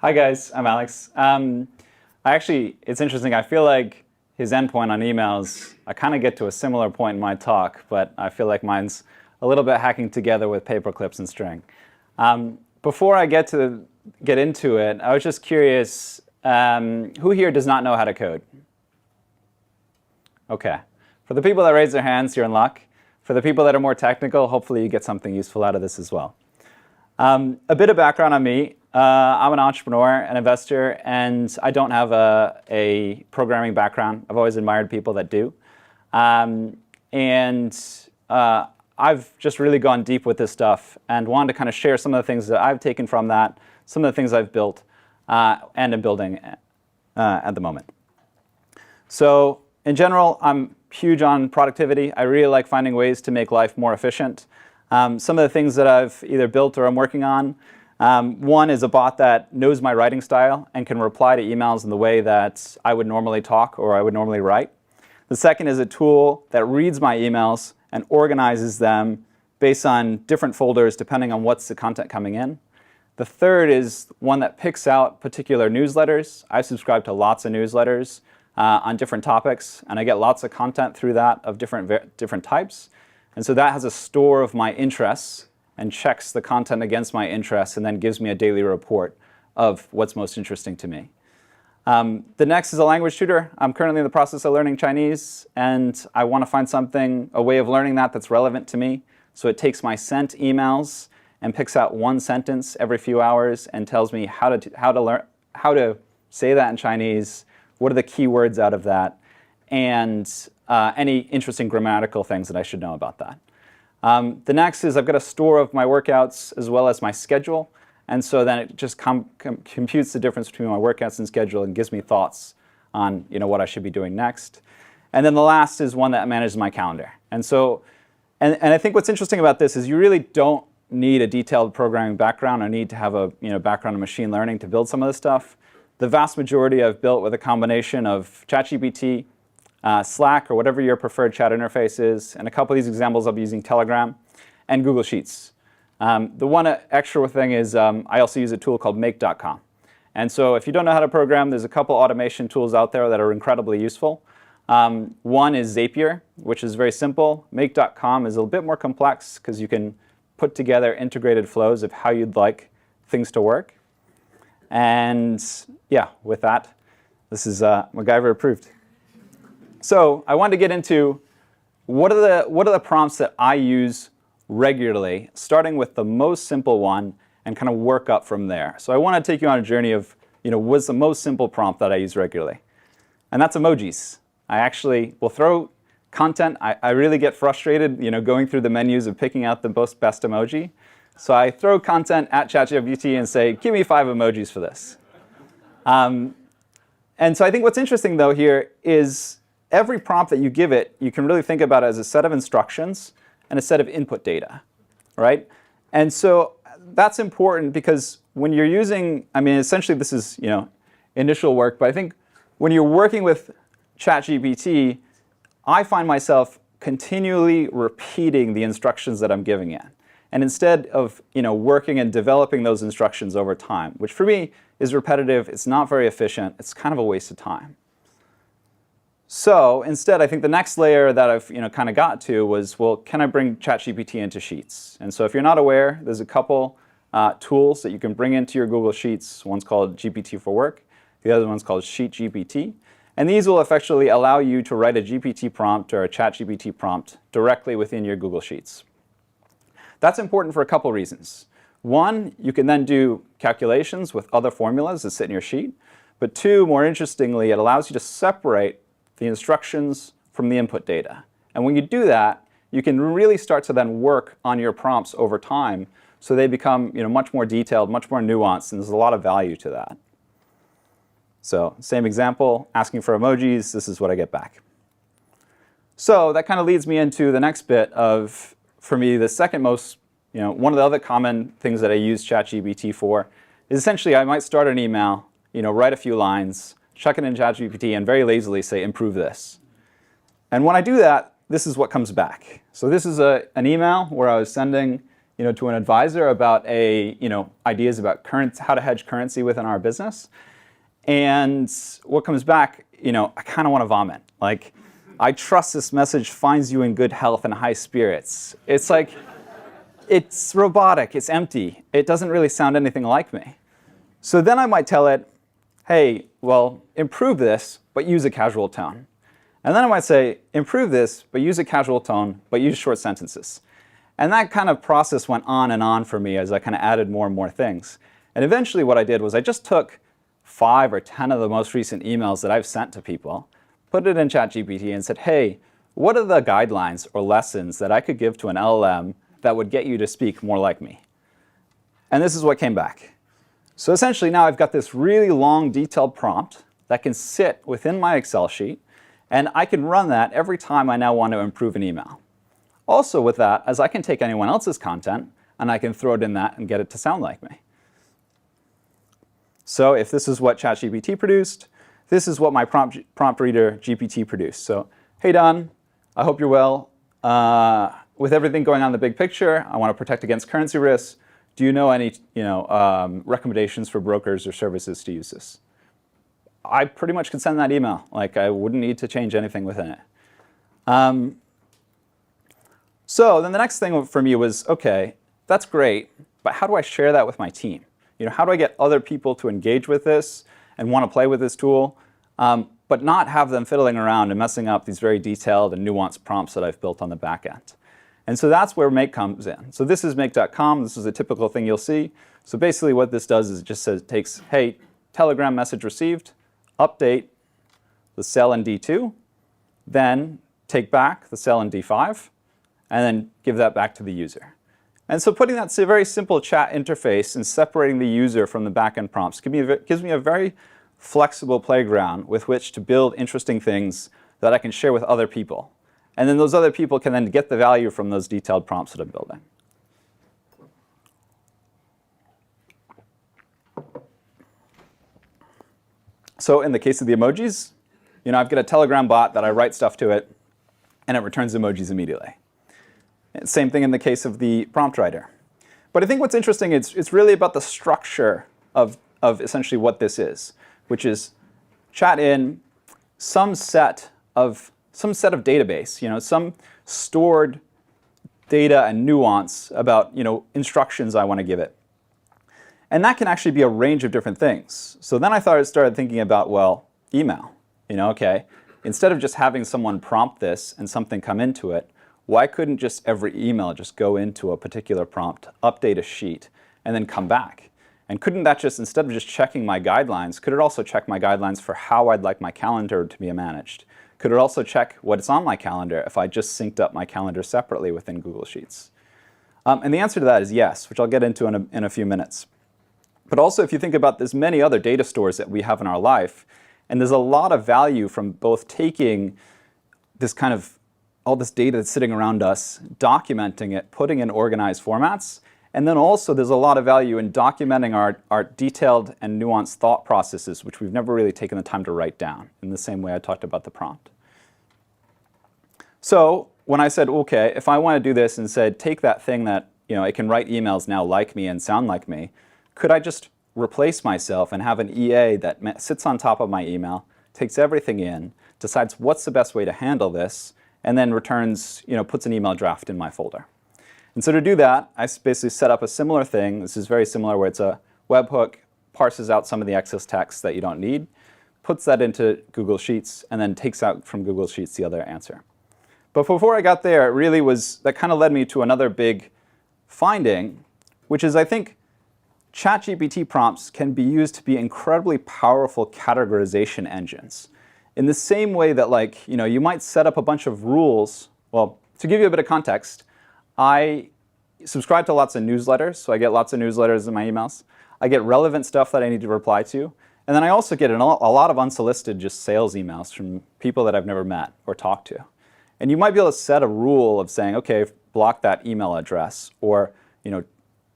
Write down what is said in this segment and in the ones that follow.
Hi guys, I'm Alex. It's interesting. I feel like his endpoint on emails, I kind of get to a similar point in my talk, but I feel like mine's a little bit hacking together with paper clips and string. Before I get into it, I was just curious, who here does not know how to code? Okay. For the people that raise their hands, you're in luck. For the people that are more technical, hopefully you get something useful out of this as well. A bit of background on me. I'm an entrepreneur, an investor, and I don't have a programming background. I've always admired people that do. I've just really gone deep with this stuff and wanted to kind of share some of the things that I've taken from that, some of the things I've built and am building at the moment. So in general, I'm huge on productivity. I really like finding ways to make life more efficient. Some of the things that I've either built or I'm working on, one is a bot that knows my writing style and can reply to emails in the way that I would normally talk or I would normally write. The second is a tool that reads my emails and organizes them based on different folders depending on what's the content coming in. The third is one that picks out particular newsletters. I subscribe to lots of newsletters on different topics, and I get lots of content through that of different types. And so that has a store of my interests and checks the content against my interests and then gives me a daily report of what's most interesting to me. The next is a language tutor. I'm currently in the process of learning Chinese, and I want to find a way of learning that's relevant to me. So it takes my sent emails and picks out one sentence every few hours and tells me how to say that in Chinese, what are the key words out of that, and any interesting grammatical things that I should know about that. The next is I've got a store of my workouts as well as my schedule. And so then it just computes the difference between my workouts and schedule and gives me thoughts on what I should be doing next. And then the last is one that manages my calendar. And so, and I think what's interesting about this is you really don't need a detailed programming background or need to have a background in machine learning to build some of this stuff. The vast majority I've built with a combination of ChatGPT, Slack, or whatever your preferred chat interface is. And a couple of these examples I'll be using Telegram and Google Sheets. The one extra thing is I also use a tool called Make.com. And so if you don't know how to program, there's a couple automation tools out there that are incredibly useful. One is Zapier, which is very simple. Make.com is a little bit more complex because you can put together integrated flows of how you'd like things to work. And yeah, with that, this is MacGyver approved. So I wanted to get into what are the prompts that I use regularly, starting with the most simple one and kind of work up from there. So I want to take you on a journey of what's the most simple prompt that I use regularly. And that's emojis. I actually will throw content. I really get frustrated going through the menus of picking out the best emoji. So I throw content at ChatGPT and say, give me 5 emojis for this. And so I think what's interesting though here is every prompt that you give it, you can really think about it as a set of instructions and a set of input data, right? And so that's important because when you're using, essentially this is initial work, but I think when you're working with ChatGPT, I find myself continually repeating the instructions that I'm giving it. And instead of working and developing those instructions over time, which for me is repetitive, it's not very efficient, it's kind of a waste of time. So instead, I think the next layer that I've kind of got to was, well, can I bring ChatGPT into Sheets? And so if you're not aware, there's a couple tools that you can bring into your Google Sheets. One's called GPT for Work. The other one's called Sheet GPT. And these will effectively allow you to write a GPT prompt or a ChatGPT prompt directly within your Google Sheets. That's important for a couple reasons. One, you can then do calculations with other formulas that sit in your sheet. But two, more interestingly, it allows you to separate the instructions from the input data. And when you do that, you can really start to then work on your prompts over time so they become much more detailed, much more nuanced, and there's a lot of value to that. So same example, asking for emojis, this is what I get back. So that kind of leads me into the next bit of, for me, the second most, one of the other common things that I use ChatGPT for is essentially I might start an email, write a few lines, chuck it in ChatGPT, and very lazily say, improve this. And when I do that, this is what comes back. So this is an email where I was sending to an advisor about ideas about how to hedge currency within our business. And what comes back, I kind of want to vomit. Like, I trust this message finds you in good health and high spirits. It's like, it's robotic, it's empty. It doesn't really sound anything like me. So then I might tell it, hey, well, improve this, but use a casual tone. And then I might say, improve this, but use a casual tone, but use short sentences. And that kind of process went on and on for me as I kind of added more and more things. And eventually what I did was I just took 5 or 10 of the most recent emails that I've sent to people, put it in ChatGPT and said, hey, what are the guidelines or lessons that I could give to an LLM that would get you to speak more like me? And this is what came back. So essentially now I've got this really long detailed prompt that can sit within my Excel sheet, and I can run that every time I now want to improve an email. Also with that, as I can take anyone else's content and I can throw it in that and get it to sound like me. So if this is what ChatGPT produced, this is what my prompt reader GPT produced. So, hey Don, I hope you're well. With everything going on in the big picture, I want to protect against currency risks. Do you know any recommendations for brokers or services to use this? I pretty much could send that email. Like, I wouldn't need to change anything within it. So then the next thing for me was, okay, that's great, but how do I share that with my team? How do I get other people to engage with this and want to play with this tool, but not have them fiddling around and messing up these very detailed and nuanced prompts that I've built on the back end? And so that's where Make comes in. So this is Make.com. This is a typical thing you'll see. So basically what this does is it just says, takes, hey, Telegram message received, update the cell in D2, then take back the cell in D5, and then give that back to the user. And so putting that very simple chat interface and separating the user from the backend prompts gives me a very flexible playground with which to build interesting things that I can share with other people. And then those other people can then get the value from those detailed prompts that I'm building. So in the case of the emojis, I've got a Telegram bot that I write stuff to it, and it returns emojis immediately. Same thing in the case of the prompt writer. But I think what's interesting is it's really about the structure of essentially what this is, which is chat in some set of database, some stored data and nuance about instructions I want to give it. And that can actually be a range of different things. So then I started thinking about, well, email. Okay, instead of just having someone prompt this and something come into it, why couldn't just every email just go into a particular prompt, update a sheet, and then come back? And couldn't that just, instead of just checking my guidelines, could it also check my guidelines for how I'd like my calendar to be managed? Could it also check what's on my calendar if I just synced up my calendar separately within Google Sheets? And the answer to that is yes, which I'll get into in a few minutes. But also, if you think about there's many other data stores that we have in our life, and there's a lot of value from both taking this kind of all this data that's sitting around us, documenting it, putting in organized formats, and then also there's a lot of value in documenting our detailed and nuanced thought processes, which we've never really taken the time to write down, in the same way I talked about the prompt. So when I said, okay, if I want to do this and said, take that thing that it can write emails now like me and sound like me, could I just replace myself and have an EA that sits on top of my email, takes everything in, decides what's the best way to handle this, and then returns, puts an email draft in my folder. And so to do that, I basically set up a similar thing. This is very similar, where it's a webhook, parses out some of the excess text that you don't need, puts that into Google Sheets, and then takes out from Google Sheets the other answer. But before I got there, that kind of led me to another big finding, which is I think ChatGPT prompts can be used to be incredibly powerful categorization engines. In the same way that you might set up a bunch of rules. Well, to give you a bit of context, I subscribe to lots of newsletters, so I get lots of newsletters in my emails. I get relevant stuff that I need to reply to. And then I also get a lot of unsolicited just sales emails from people that I've never met or talked to. And you might be able to set a rule of saying, okay, block that email address, or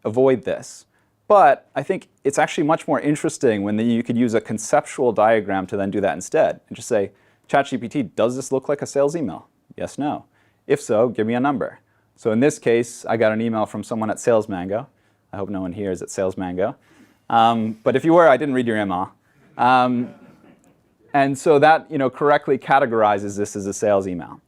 avoid this. But I think it's actually much more interesting when you could use a conceptual diagram to then do that instead. And just say, ChatGPT, does this look like a sales email? Yes, no. If so, give me a number. So in this case, I got an email from someone at SalesMango. I hope no one here is at SalesMango. But if you were, I didn't read your email. And so that correctly categorizes this as a sales email.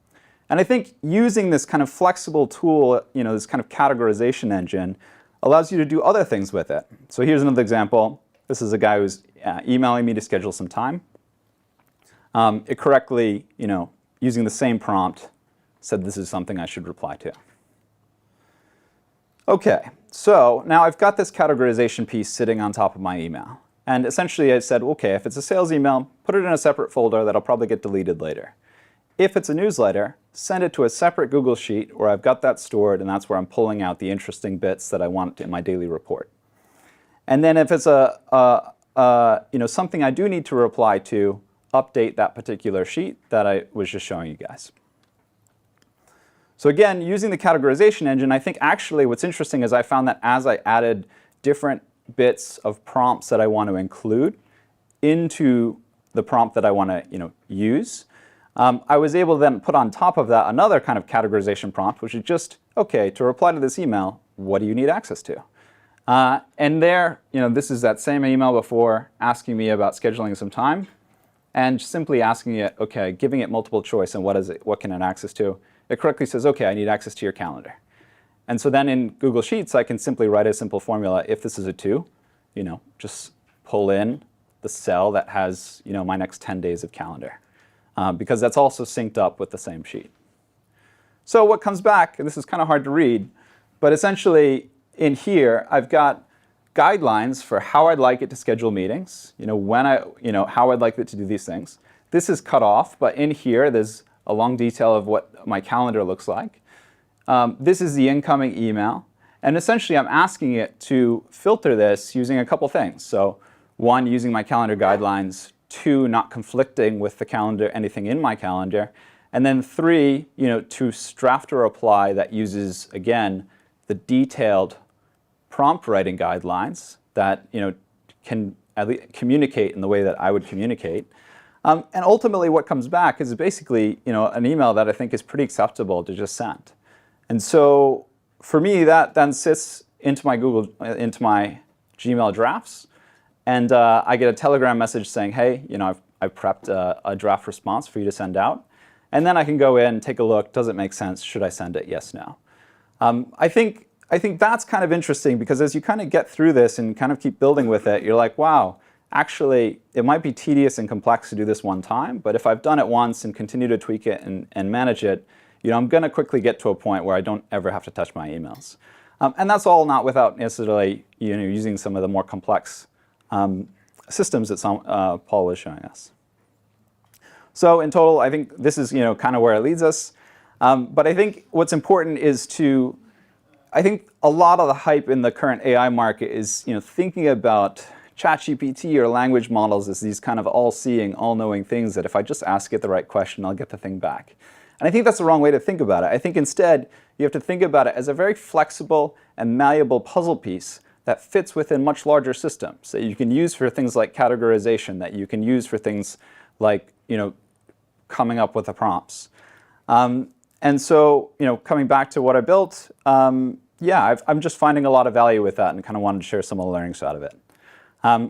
And I think using this kind of flexible tool, this kind of categorization engine, allows you to do other things with it. So here's another example. This is a guy who's emailing me to schedule some time. It correctly, using the same prompt, said this is something I should reply to. OK, so now I've got this categorization piece sitting on top of my email. And essentially I said, OK, if it's a sales email, put it in a separate folder that'll probably get deleted later. If it's a newsletter, send it to a separate Google Sheet where I've got that stored, and that's where I'm pulling out the interesting bits that I want in my daily report. And then if it's something I do need to reply to, update that particular sheet that I was just showing you guys. So again, using the categorization engine, I think actually what's interesting is I found that as I added different bits of prompts that I want to include into the prompt that I want to use, I was able to then put on top of that another kind of categorization prompt, which is just, OK, to reply to this email, what do you need access to? And there, this is that same email before asking me about scheduling some time, and simply asking it, OK, giving it multiple choice and what can it access to. It correctly says, OK, I need access to your calendar. And so then in Google Sheets, I can simply write a simple formula. If this is a 2, just pull in the cell that has my next 10 days of calendar. Because that's also synced up with the same sheet. So what comes back, and this is kind of hard to read, but essentially in here, I've got guidelines for how I'd like it to schedule meetings, how I'd like it to do these things. This is cut off, but in here, there's a long detail of what my calendar looks like. This is the incoming email. And essentially, I'm asking it to filter this using a couple things. So 1, using my calendar guidelines. 2, not conflicting with the calendar, anything in my calendar. And then 3, to draft a reply that uses, again, the detailed prompt writing guidelines that can at least communicate in the way that I would communicate. And ultimately, what comes back is basically an email that I think is pretty acceptable to just send. And so for me, that then sits into my Gmail drafts. And I get a Telegram message saying, hey, I've prepped a draft response for you to send out. And then I can go in, take a look. Does it make sense? Should I send it? Yes, no. I think that's kind of interesting because as you kind of get through this and kind of keep building with it, you're like, wow, actually, it might be tedious and complex to do this one time. But if I've done it once and continue to tweak it and manage it, I'm going to quickly get to a point where I don't ever have to touch my emails. And that's all not without necessarily using some of the more complex systems that Paul was showing us. So in total, I think this is kind of where it leads us. But I think what's important is I think a lot of the hype in the current AI market is thinking about ChatGPT or language models as these kind of all-seeing, all-knowing things that if I just ask it the right question, I'll get the thing back. And I think that's the wrong way to think about it. I think instead, you have to think about it as a very flexible and malleable puzzle piece that fits within much larger systems that you can use for things like categorization, that you can use for things like coming up with the prompts. And so coming back to what I built, I'm just finding a lot of value with that and kind of wanted to share some of the learnings out of it.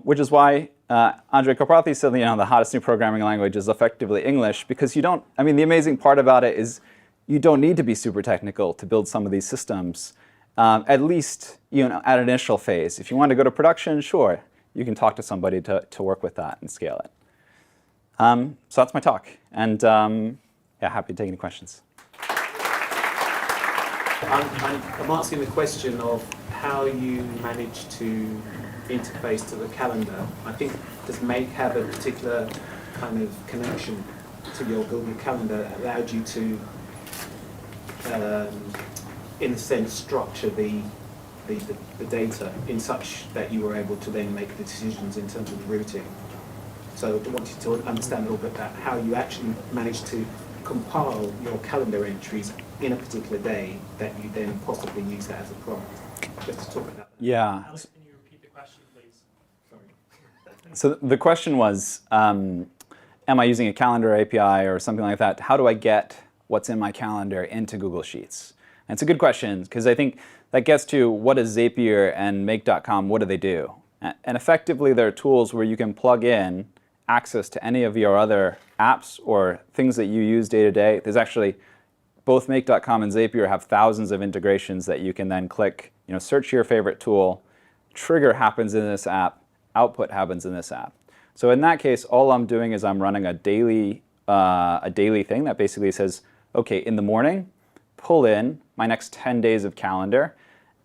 Which is why Andrej Karpathy said the hottest new programming language is effectively English, because the amazing part about it is you don't need to be super technical to build some of these systems. At least at an initial phase. If you want to go to production, sure, you can talk to somebody to work with that and scale it. So that's my talk. And happy to take any questions. I'm asking the question of how you manage to interface to the calendar. I think does Make have a particular kind of connection to your Google Calendar that allowed you to in a sense, structure the data in such that you were able to then make the decisions in terms of the routing. So I wanted to understand a little bit about how you actually managed to compile your calendar entries in a particular day that you then possibly use that as a prompt. Just to talk about that. Yeah. Alex, can you repeat the question, please? Sorry. So the question was, am I using a calendar API or something like that? How do I get what's in my calendar into Google Sheets? And it's a good question, because I think that gets to what is Zapier and Make.com, what do they do? And effectively, they're tools where you can plug in access to any of your other apps or things that you use day to day. There's actually, both Make.com and Zapier have thousands of integrations that you can then click, search your favorite tool, trigger happens in this app, output happens in this app. So in that case, all I'm doing is I'm running a daily thing that basically says, okay, in the morning, pull in my next 10 days of calendar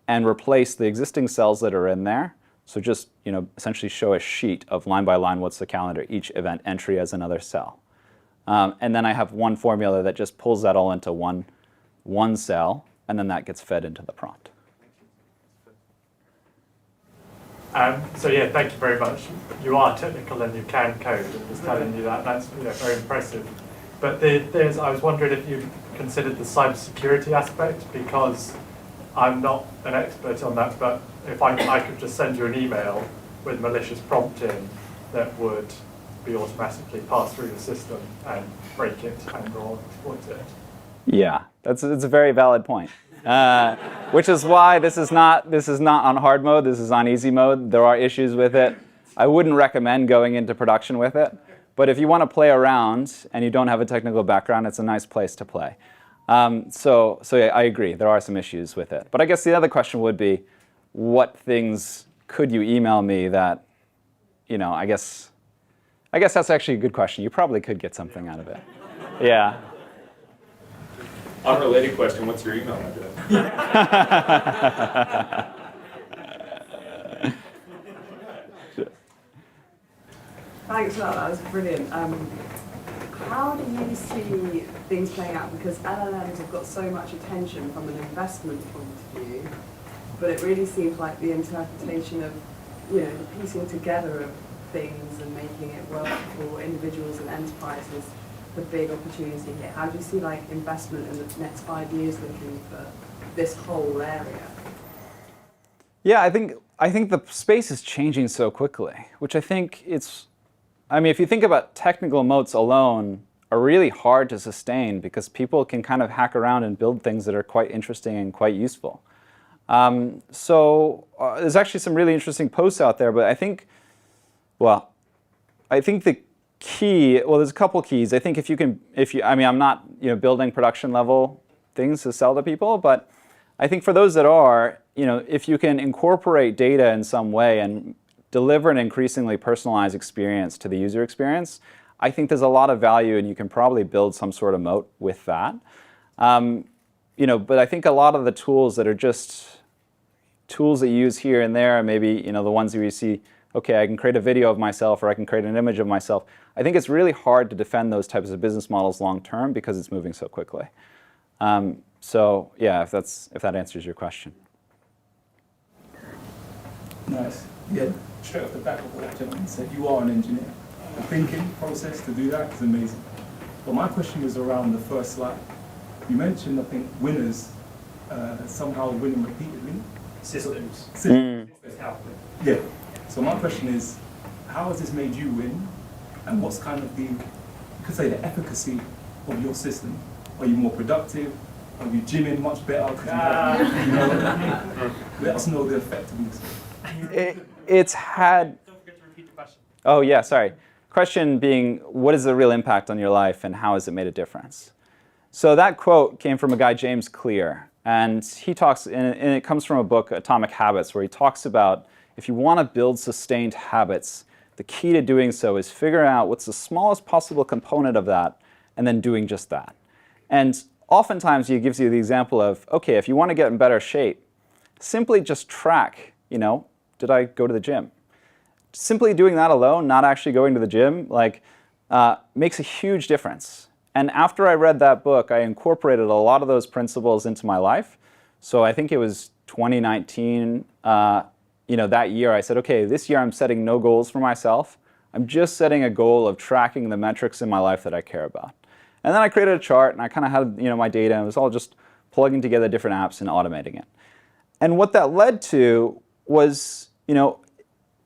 and replace the existing cells that are in there. So just essentially show a sheet of line by line what's the calendar, each event entry as another cell. And then I have one formula that just pulls that all into one cell, and then that gets fed into the prompt. So yeah, thank you very much. You are technical and you can code. I'm just telling you that. That's very impressive. But I was wondering if you considered the cybersecurity aspect, because I'm not an expert on that, but if I could just send you an email with malicious prompting that would be automatically passed through the system and break it and or exploit it. Yeah, it's a very valid point. Which is why this is not on hard mode, this is on easy mode. There are issues with it. I wouldn't recommend going into production with it, but if you want to play around and you don't have a technical background, it's a nice place to play. So yeah, I agree, there are some issues with it. But I guess the other question would be, what things could you email me that, I guess that's actually a good question. You probably could get something out of it. Yeah. Unrelated question, what's your email address? Thanks for that, that was brilliant. How do you see things playing out? Because LLMs have got so much attention from an investment point of view, but it really seems like the interpretation of, the piecing together of things and making it work for individuals and enterprises, the big opportunity here. How do you see investment in the next 5 years looking for this whole area? Yeah, I think the space is changing so quickly, which I think if you think about technical moats alone are really hard to sustain because people can kind of hack around and build things that are quite interesting and quite useful. There's actually some really interesting posts out there, but I think the key, there's a couple keys. I think I'm not building production level things to sell to people, but I think for those that are, if you can incorporate data in some way and deliver an increasingly personalized experience to the user experience, I think there's a lot of value and you can probably build some sort of moat with that. But I think a lot of the tools that are just tools that you use here and there, maybe the ones where you see, okay, I can create a video of myself or I can create an image of myself. I think it's really hard to defend those types of business models long term because it's moving so quickly. So yeah, if that answers your question. Nice. Yeah, straight off the back of what that gentleman said, you are an engineer. The thinking process to do that is amazing. But my question was around the first slide. You mentioned, I think, winners somehow winning repeatedly. Systems. Yeah. So my question is, how has this made you win? And what's kind of the efficacy of your system? Are you more productive? Are you gymming much better? Let us know the effectiveness. It's had... Don't forget to repeat the question. Oh yeah, sorry. Question being, what is the real impact on your life and how has it made a difference? So that quote came from a guy, James Clear, and he talks, and it comes from a book, Atomic Habits, where he talks about if you want to build sustained habits, the key to doing so is figuring out what's the smallest possible component of that and then doing just that. And oftentimes he gives you the example of, okay, if you want to get in better shape, simply just track, did I go to the gym? Simply doing that alone, not actually going to the gym, makes a huge difference. And after I read that book, I incorporated a lot of those principles into my life. So I think it was 2019, that year I said, okay, this year I'm setting no goals for myself. I'm just setting a goal of tracking the metrics in my life that I care about. And then I created a chart and I kind of had my data and it was all just plugging together different apps and automating it. And what that led to was,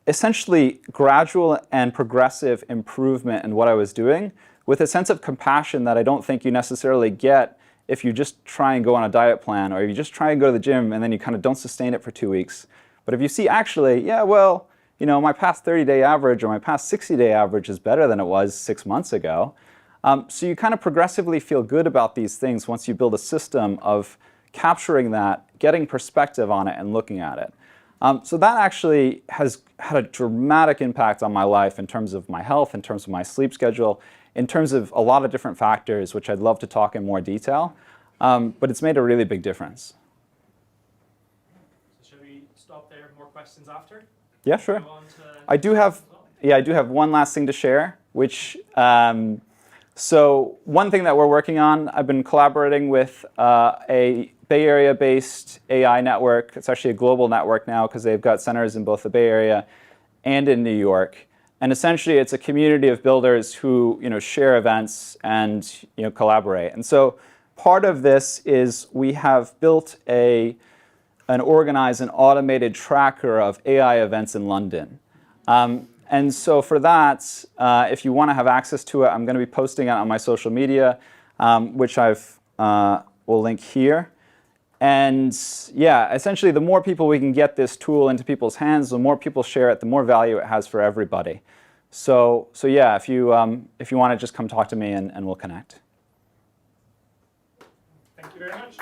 essentially gradual and progressive improvement in what I was doing with a sense of compassion that I don't think you necessarily get if you just try and go on a diet plan, or if you just try and go to the gym and then you kind of don't sustain it for 2 weeks. But if you see actually, yeah, well, you know, my past 30-day average or my past 60-day average is better than it was 6 months ago. So you kind of progressively feel good about these things once you build a system of capturing that, getting perspective on it, and looking at it. So that actually has had a dramatic impact on my life in terms of my health, in terms of my sleep schedule, in terms of a lot of different factors, which I'd love to talk in more detail. But it's made a really big difference. So should we stop there? More questions after? Yeah, sure. Go on to I do have one last thing to share, which so one thing that we're working on, I've been collaborating with a Bay Area-based AI network. It's actually a global network now because they've got centers in both the Bay Area and in New York. And essentially, it's a community of builders who share events and collaborate. And so part of this is we have built an organized and automated tracker of AI events in London. And so for that, if you want to have access to it, I'm going to be posting it on my social media, which will link here. And yeah, essentially, the more people we can get this tool into people's hands, the more people share it, the more value it has for everybody. So yeah, if you want to just come talk to me and we'll connect. Thank you very much.